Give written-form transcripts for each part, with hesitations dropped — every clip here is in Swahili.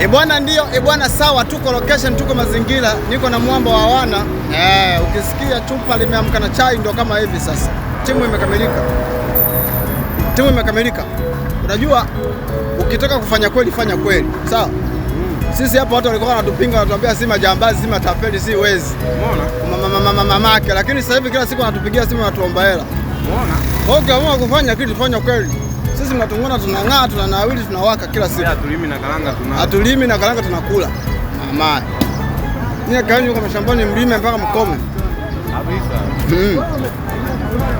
Bwana ndio, bwana sawa, tuko location, tuko mazingira, niko na mwamba wa wana. Ukisikia chupa limeamka na chai ndio kama hivi sasa. Timu imekamilika. Timu imekamilika. Unajua ukitaka kufanya kweli fanya kweli. Sawa? Sisi hapa watu walikuwa wanatupinga, wanatuambia si majambazi, si matapeli, si wezi. Umeona? Mamake, lakini sasa hivi kila siku wanatupigia simu wanatuomba hela. Umeona? Ukiamua kufanya kitu fanya kweli. Sisi mnatungona, tunang'aa, tunanawili, tunawaka kila siku. Hatulimi na karanga tunakula. Hatulimi na karanga tunakula. Mama. Nia kaeni huko mashambani mlime mpaka mkome. Kabisa.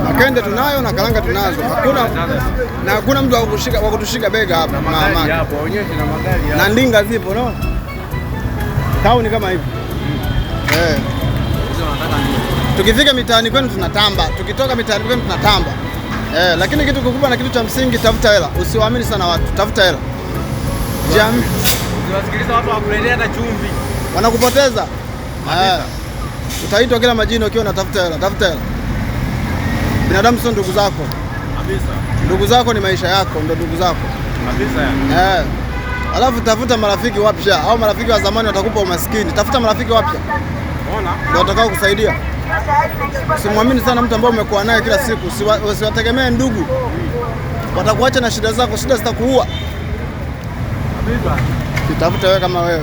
Makende tunayo na karanga tunazo. Hakuna mtu wa kutushika bega hapa. Mama. Hapo onyesha na magari hapo. Na ndinga zipo, no? Tauni kama hivi. Tukifika mitaani kwenu tunatamba. Tukitoka mitaani kwenu tunatamba. Lakini kitu kikubwa na kitu cha msingi, tafuta hela. Usiwaamini sana watu, tafuta hela. Usiwasikilize watu wakuletea hata chumvi. Wanakupoteza. Utaitwa kila majina ukiwa unatafuta hela, tafuta hela. Binadamu sio ndugu zako. Kabisa. Ndugu zako ni maisha yako, ndio ndugu zako. Kabisa. Alafu tafuta marafiki wapya au marafiki wa zamani watakupa umaskini. Tafuta marafiki wapya. Unaona? Ndio watakao kusaidia. Usimwamini sana mtu ambaye umekuwa naye kila siku. Usiwategemee ndugu. Watakuacha na shida zako, shida zitakuua. Kabisa. Tafuta wewe kama wewe.